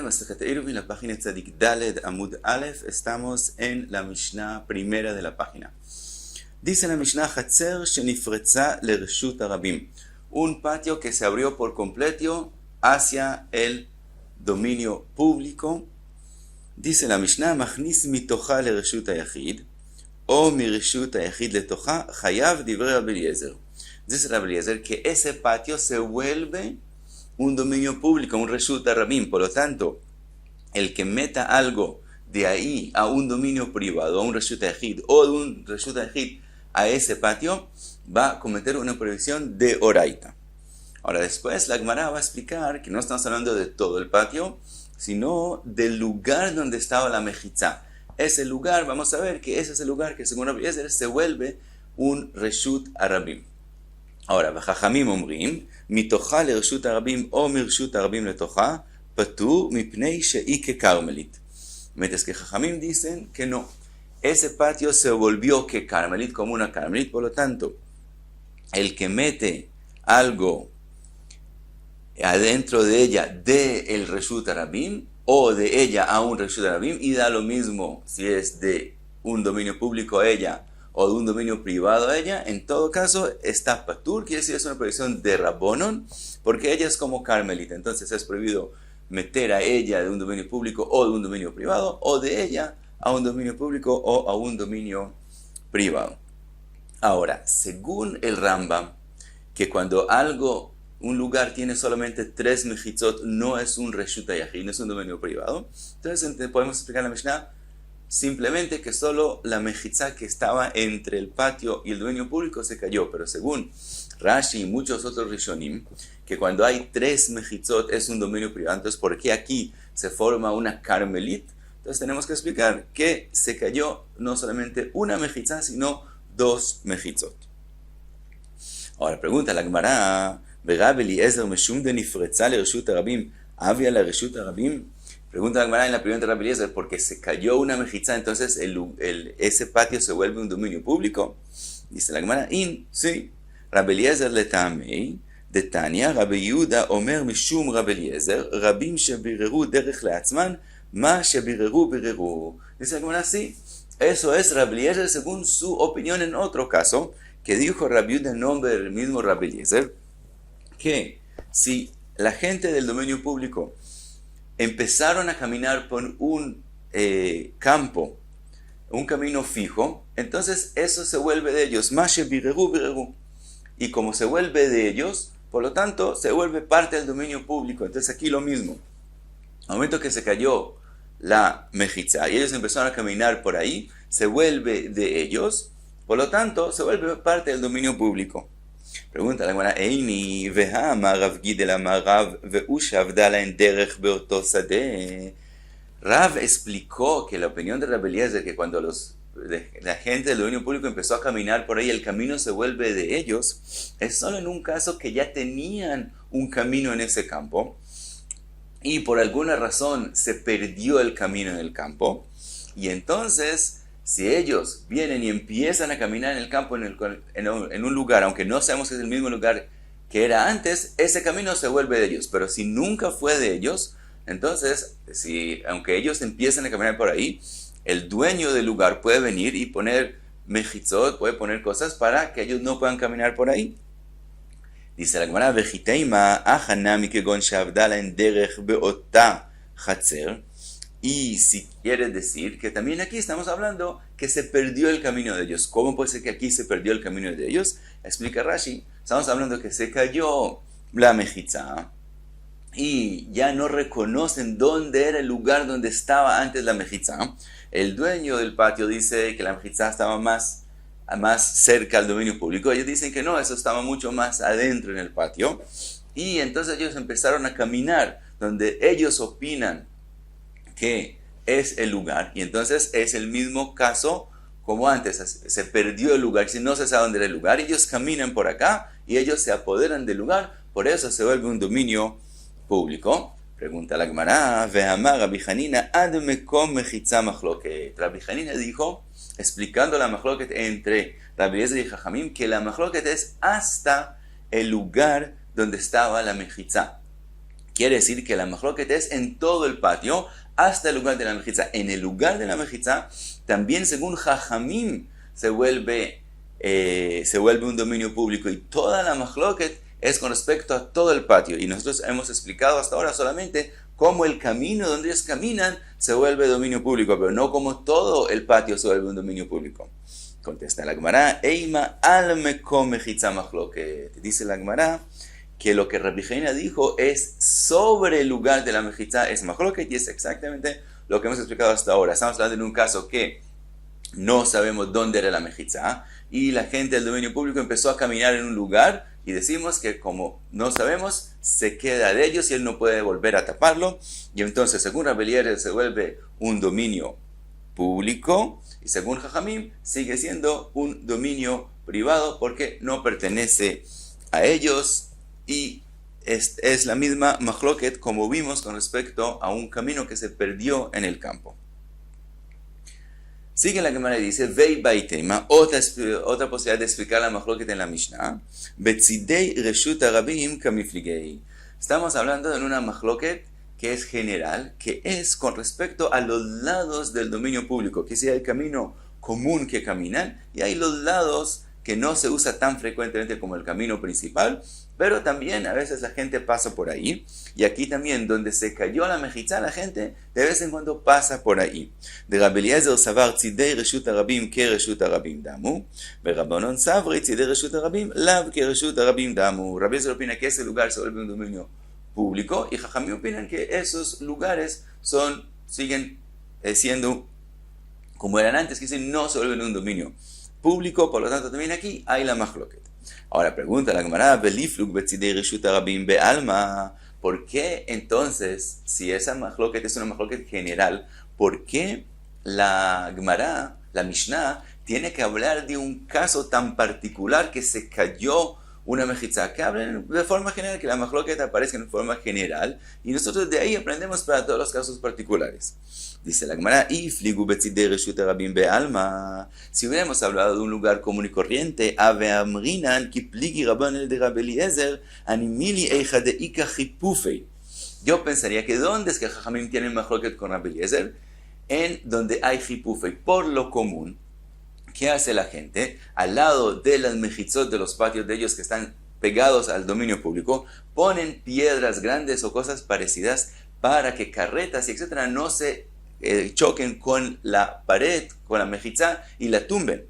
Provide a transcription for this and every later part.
Masejet Eruvin, la página Tzadik Daled Amud Aleph. Estamos en la Mishnah primera de la página. Dice la Mishnah: Hatzer shenifretza lereshut harabim. Un patio que se abrió por completo hacia el dominio público. Dice la Mishnah: Machnis mitocha lereshut hayachid o mireshut hayachid letocha chayav divrei Rabbi Eliezer. Dice Rabbi Eliezer que ese patio se vuelve un dominio público, un reshut harabim. Por lo tanto, el que meta algo de ahí a un dominio privado, a un reshut hayachid, o de un reshut hayachid a ese patio, va a cometer una prohibición de oraita. Ahora después la Gemara va a explicar que no estamos hablando de todo el patio, sino del lugar donde estaba la mejitzá. Ese lugar, vamos a ver que ese es el lugar que según Rabbi Eliezer se vuelve un reshut harabim. Ahora, וחכמים אומרים, מתוכה לרשות הרבים או מרשות הרבים לתוכה, פטור מפני שהיא ככרמלית. Mientras que Jajamim dicen que no. Ese patio se volvió que carmelit, como una carmelit, por lo tanto, el que mete algo adentro de ella del reshut harabim, o de ella a un reshut harabim, y da lo mismo si es de un dominio público a ella, o de un dominio privado a ella, en todo caso está patur, quiere decir es una prohibición de Rabbonon, porque ella es como carmelita, entonces es prohibido meter a ella de un dominio público o de un dominio privado, o de ella a un dominio público o a un dominio privado. Ahora, según el Rambam, que cuando un lugar tiene solamente 3 mejitzot, no es un reshut hayachid, no es un dominio privado, entonces podemos explicar la Mishnah simplemente que solo la mejitzá que estaba entre el patio y el dominio público se cayó, pero según Rashi y muchos otros rishonim, que cuando hay 3 mejitzot es un dominio privado. Entonces, ¿por qué aquí se forma una carmelit? Entonces tenemos que explicar que se cayó no solamente una mejitzá, sino 2 mejitzot. Ahora pregunta la Gemara: Rabbi Eliezer meshum de nifretza lereshut harabim avia lereshut harabim. Pregunta la Gemara en la primera de Rabbi Eliezer: porque se cayó una mejitzá, entonces ese patio se vuelve un dominio público. Dice la Gemara: sí. Rabbi Eliezer letamei de Tanya, Rabbi Yehuda omer mishum Rabbi Eliezer, rabim shebireru derech leatzman, ma shebireru bireru. Dice la Gemara: sí, eso es Rabbi Eliezer según su opinión en otro caso, que dijo Rabbi Yehuda en nombre del mismo Rabbi Eliezer, que si la gente del dominio público empezaron a caminar por un campo, un camino fijo, entonces eso se vuelve de ellos, mashe bireru bireru. Y como se vuelve de ellos, por lo tanto, se vuelve parte del dominio público. Entonces aquí lo mismo. Al momento que se cayó la mejitzá y ellos empezaron a caminar por ahí, se vuelve de ellos, por lo tanto, se vuelve parte del dominio público. Pregunta la Gemara: Eini veha amar Rav Gidel amar Rav ve'usha avdala en derech beoto sadeh. Rav explicó que la opinión de Rabbi Eliezer, que cuando la gente del dominio público empezó a caminar por ahí, el camino se vuelve de ellos, es solo en un caso que ya tenían un camino en ese campo y por alguna razón se perdió el camino en el campo, y entonces si ellos vienen y empiezan a caminar en el campo en un lugar, aunque no sabemos que es el mismo lugar que era antes, ese camino se vuelve de ellos. Pero si nunca fue de ellos, entonces aunque ellos empiezan a caminar por ahí, el dueño del lugar puede venir y poner mejitzot, puede poner cosas para que ellos no puedan caminar por ahí. Dice la Gemara: Vejiteima achanami kegon shavdala en derech beota chatzer. Y si quiere decir que también aquí estamos hablando que se perdió el camino de ellos. ¿Cómo puede ser que aquí se perdió el camino de ellos? Explica Rashi: estamos hablando que se cayó la mejitzá y ya no reconocen dónde era el lugar donde estaba antes la mejitzá. El dueño del patio dice que la mejitzá estaba más cerca al dominio público. Ellos dicen que no, eso estaba mucho más adentro en el patio. Y entonces ellos empezaron a caminar donde ellos opinan que es el lugar. Y entonces es el mismo caso como antes. Se perdió el lugar, si no se sabe dónde era el lugar. Ellos caminan por acá y ellos se apoderan del lugar. Por eso se vuelve un dominio público. Pregunta la Gemara: Ve'amar Rabbi Hanina ad mekom mejitzá machloket. Rabbi Hanina dijo, explicando la machloket entre Rabbi Eliezer y Jajamim, que la machloket es hasta el lugar donde estaba la mejitzá. Quiere decir que la mahloket es en todo el patio hasta el lugar de la mejitza. En el lugar de la mejitza, también según Jajamim, se vuelve un dominio público, y toda la mahloket es con respecto a todo el patio. Y nosotros hemos explicado hasta ahora solamente cómo el camino donde ellos caminan se vuelve dominio público, pero no como todo el patio se vuelve un dominio público. Contesta la Gemara, Eima al mekom mejitza mahloket. Dice la Gemara que lo que Rabbi Hanina dijo es sobre el lugar de la mejitza es mahloket, y es exactamente lo que hemos explicado hasta ahora. Estamos hablando de un caso que no sabemos dónde era la mejitza, y la gente del dominio público empezó a caminar en un lugar, y decimos que como no sabemos, se queda de ellos y él no puede volver a taparlo, y entonces según Rabbi Eliezer se vuelve un dominio público, y según Jajamim sigue siendo un dominio privado porque no pertenece a ellos, y es la misma mahloket como vimos con respecto a un camino que se perdió en el campo. Sigue la Gemara y dice, Vei baitema, otra posibilidad de explicar la mahloket en la Mishnah, Betzidei reshut harabim kamifligei. Estamos hablando de una mahloket que es general, que es con respecto a los lados del dominio público, que sea el camino común que caminan, y hay los lados que no se usa tan frecuentemente como el camino principal, pero también a veces la gente pasa por ahí, y aquí también donde se cayó la mejitza, la gente de vez en cuando pasa por ahí. De Rabbi Eliezer savar tzidei reshut harabim ke reshut harabim damu, de Rabbanon savri tzidei reshut harabim lav ke reshut harabim damu. Rabbi Eliezer opina que ese lugar se vuelve un dominio público, y Jajamim opinan que esos lugares siguen siendo como eran antes, que dicen no se vuelven un dominio público, por lo tanto también aquí hay la mahloket. Ahora pregunta la Gemara, ¿por qué entonces, si esa mahloket es una mahloket general, por qué la Gemara, la Mishnah, tiene que hablar de un caso tan particular que se cayó una mejitza? Que hablen de forma general, que la mahloket aparezca en forma general, y nosotros de ahí aprendemos para todos los casos particulares. Dice la Gemara, si hubiéramos hablado de un lugar común y corriente, yo pensaría que ¿dónde es que Jajamim tienen mahloket con Rabbi Eliezer? En donde hay jipufei. Por lo común, ¿qué hace la gente? Al lado de las mejitzot de los patios de ellos que están pegados al dominio público, ponen piedras grandes o cosas parecidas para que carretas y etcétera no se choquen con la pared, con la mejitza, y la tumben.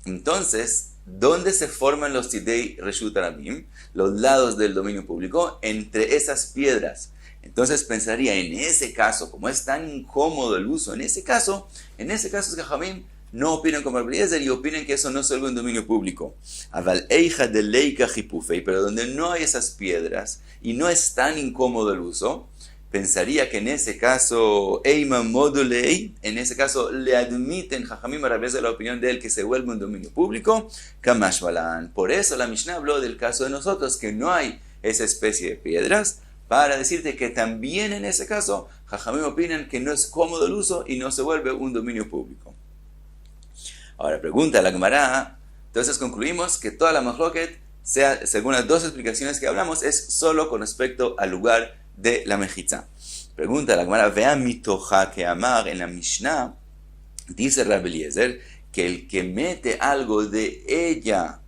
Entonces, ¿dónde se forman los tzidei reshut harabim? Los lados del dominio público, entre esas piedras. Entonces pensaría, en ese caso, como es tan incómodo el uso, en ese caso es que Jajamim no opinan como Rabbi Eliezer y opinan que eso no es algo en dominio público. Aval eija de leika jipufei, pero donde no hay esas piedras y no es tan incómodo el uso, pensaría que en ese caso, Eima modulei, en ese caso le admiten Jajamim a Rabbi Eliezer la opinión de él que se vuelve un dominio público, Kamash Balan. Por eso la Mishnah habló del caso de nosotros, que no hay esa especie de piedras, para decirte que también en ese caso, Jajamim opinan que no es cómodo el uso y no se vuelve un dominio público. Ahora pregunta la Gemara, entonces concluimos que toda la mahloket, según las dos explicaciones que hablamos, es solo con respecto al lugar de la mejitza. Pregunta la Gemara, vea mitoja que amar en la Mishnah, dice Rabbi Eliezer, que el que mete algo de ella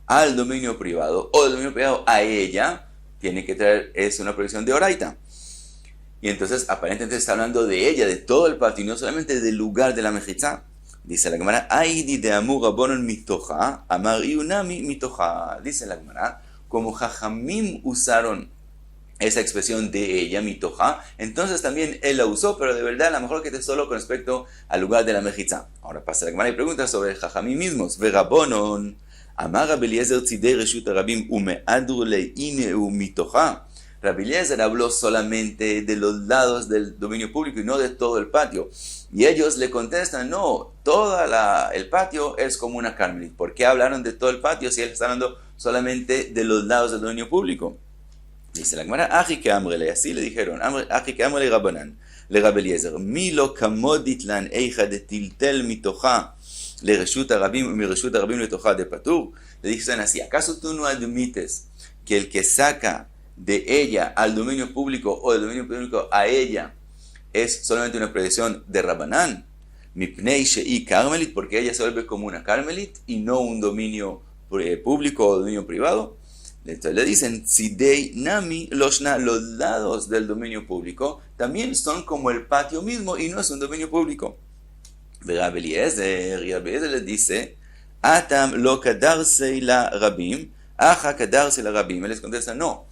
al dominio privado, o del dominio privado a ella, tiene que traer, es una prohibición de oraita. Y entonces aparentemente está hablando de ella, de todo el patio, y no solamente del lugar de la mejitza. Dice la Gemara, Aidi de Amur Rabbanon mitoja, Amar Iunami mitoja. Dice la Gemara, como Jajamim usaron esa expresión de ella, mitoja, entonces también él la usó, pero de verdad la mejor que es solo con respecto al lugar de la mejitza. Ahora pasa la Gemara y pregunta sobre Jajamim mismos. Ve Rabbanon, Amar Rabbi Eliezer tzidei reshut harabim ume'adur le'ineu mitoja. Rabbi Eliezer habló solamente de los lados del dominio público y no de todo el patio. Y ellos le contestan, no, todo el patio es como una carmelit. ¿Por qué hablaron de todo el patio si él está hablando solamente de los lados del dominio público? Dice la Gemara, Aji que amrele, así le dijeron, Aji que amrele Rabbanan, le Rabbi Eliezer, mi lo kamoditlan eija de tiltel mitoja, le reshut harabim, mi reshut harabim le toja de patur. Le dicen así, ¿acaso tú no admites que el que saca de ella al dominio público o del dominio público a ella es solamente una prohibición de Rabbanán, Mipnei She'i Carmelit, porque ella se vuelve como una Carmelit y no un dominio público o dominio privado. Entonces le dicen, Tzidei Nami Loshna, los lados del dominio público también son como el patio mismo y no es un dominio público. Rabbi Eliezer les dice, Atam lo kadarse la rabim, aja kadarse la rabim. Él les contesta, no,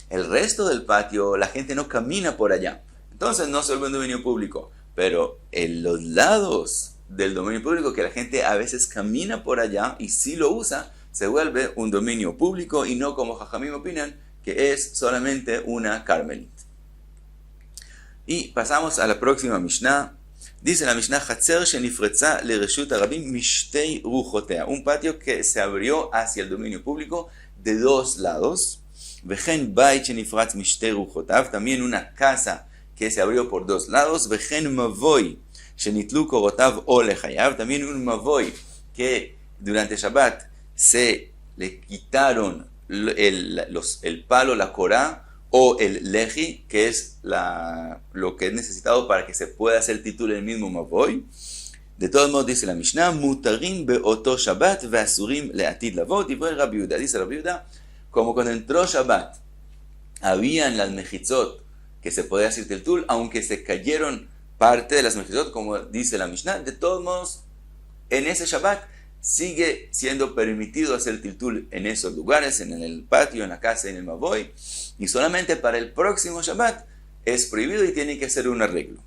el resto del patio la gente no camina por allá, entonces no se vuelve un dominio público, pero en los lados del dominio público que la gente a veces camina por allá y sí lo usa, se vuelve un dominio público y no como Jajamim opinan que es solamente una Carmelit. Y pasamos a la próxima Mishnah. Dice la Mishnah, Chatzer shenifretza lereshut harabim mishtei ruchotea, un patio que se abrió hacia el dominio público de dos lados. Vechen bait shenifratz mishtei ruchotav, también una casa que se abrió por dos lados. Vechen mavoy shenitlu korotav o lechayav, también un mavoy que durante Shabbat se le quitaron el palo, la korá, o el leji, que es lo que es necesitado para que se pueda hacer título el mismo mavoy. De todos modos, dice la Mishnah, mutarim beoto Shabbat veasurim leatid lavot. Y fue Rabbi Yehuda, dice Rabbi Yehuda, como cuando entró Shabbat, habían las mejitzot que se podía hacer tiltul, aunque se cayeron parte de las mejitzot, como dice la Mishnah, de todos modos, en ese Shabbat, sigue siendo permitido hacer tiltul en esos lugares, en el patio, en la casa, en el mavoy, y solamente para el próximo Shabbat es prohibido y tiene que hacer un arreglo.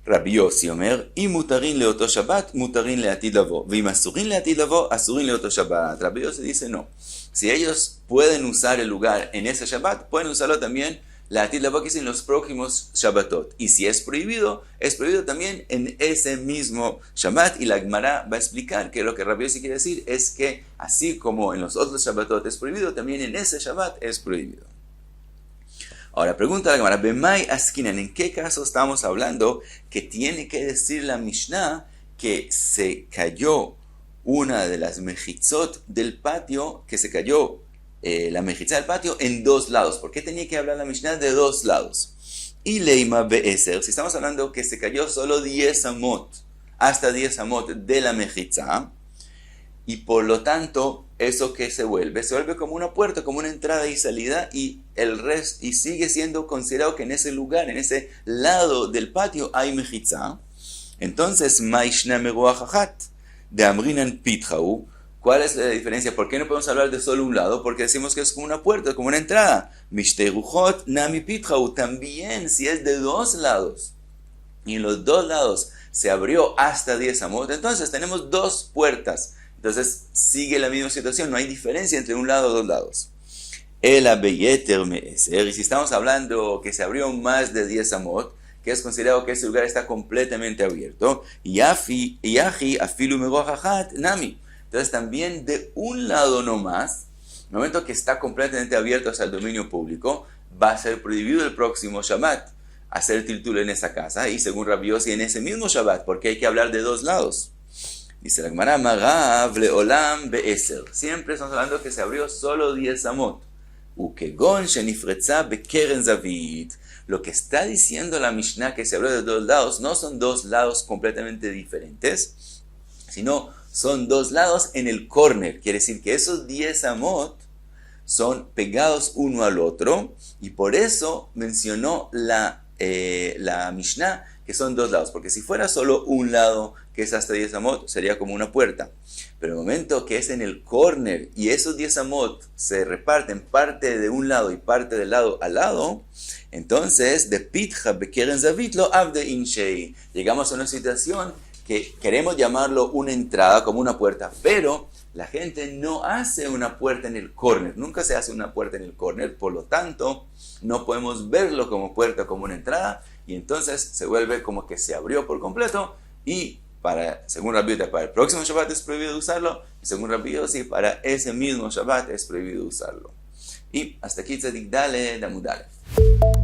Rabbi Yossi Omer, y mutarin leoto Shabbat, mutarin leatid lavo, y masurin leatid lavo, asurin leoto Shabbat. Rabbi Yossi dice no, si ellos pueden usar el lugar en ese Shabbat, pueden usarlo también leatid lavo, que es en los próximos Shabbatot. Y si es prohibido también en ese mismo Shabbat. Y la Gemara va a explicar que lo que Rabbi Yossi quiere decir es que así como en los otros Shabbatot es prohibido, también en ese Shabbat es prohibido. Ahora pregunta la Gemara, Bemai askinan, ¿en qué caso estamos hablando que tiene que decir la Mishnah que se cayó una de las mejitzot del patio, que se cayó la mejitza del patio en dos lados? ¿Por qué tenía que hablar la Mishnah de dos lados? Y leima be'eser, si estamos hablando que se cayó solo 10 amot, hasta 10 amot de la mejitza, y por lo tanto, eso que se vuelve como una puerta, como una entrada y salida, y el resto, y sigue siendo considerado que en ese lugar, en ese lado del patio hay mejitza. Entonces, maishna meruachachat de amrinan pitchau. ¿Cuál es la diferencia? ¿Por qué no podemos hablar de solo un lado? Porque decimos que es como una puerta, como una entrada. Mishtei ruchot nami pitchau. También, si es de dos lados, y en los dos lados se abrió hasta 10 amot, entonces tenemos dos puertas. Entonces sigue la misma situación, no hay diferencia entre un lado o dos lados. El abeyeter me'eser, y si estamos hablando que se abrió más de 10 amot, que es considerado que ese lugar está completamente abierto, yahi afilu meruachachat nami. Entonces también de un lado nomás, en el momento que está completamente abierto hacia el dominio público, va a ser prohibido el próximo Shabbat hacer tiltul en esa casa, y según Rabbi Yossi en ese mismo Shabbat, porque hay que hablar de dos lados. Dice la Gemara, Magav leolam be'eser. Siempre estamos hablando que se abrió solo 10 amot. Ukegon shenifretza bekeren zavit. Lo que está diciendo la Mishnah que se abrió de dos lados, no son dos lados completamente diferentes, sino son dos lados en el córner. Quiere decir que esos 10 amot son pegados uno al otro, y por eso mencionó la Mishnah que son dos lados, porque si fuera solo un lado, que es hasta 10 amot, sería como una puerta. Pero el momento que es en el córner y esos 10 amot se reparten parte de un lado y parte del lado al lado, entonces de pitja bekeren zavit lo avde inshei. Llegamos a una situación que queremos llamarlo una entrada, como una puerta, pero la gente no hace una puerta en el córner, nunca se hace una puerta en el córner, por lo tanto no podemos verlo como puerta, como una entrada, y entonces se vuelve como que se abrió por completo, y según Rabbi Yehuda, para el próximo Shabbat es prohibido usarlo, y según Rabbi Yossi, para ese mismo Shabbat es prohibido usarlo. Y hasta aquí Tzadik Daled Amud Aleph.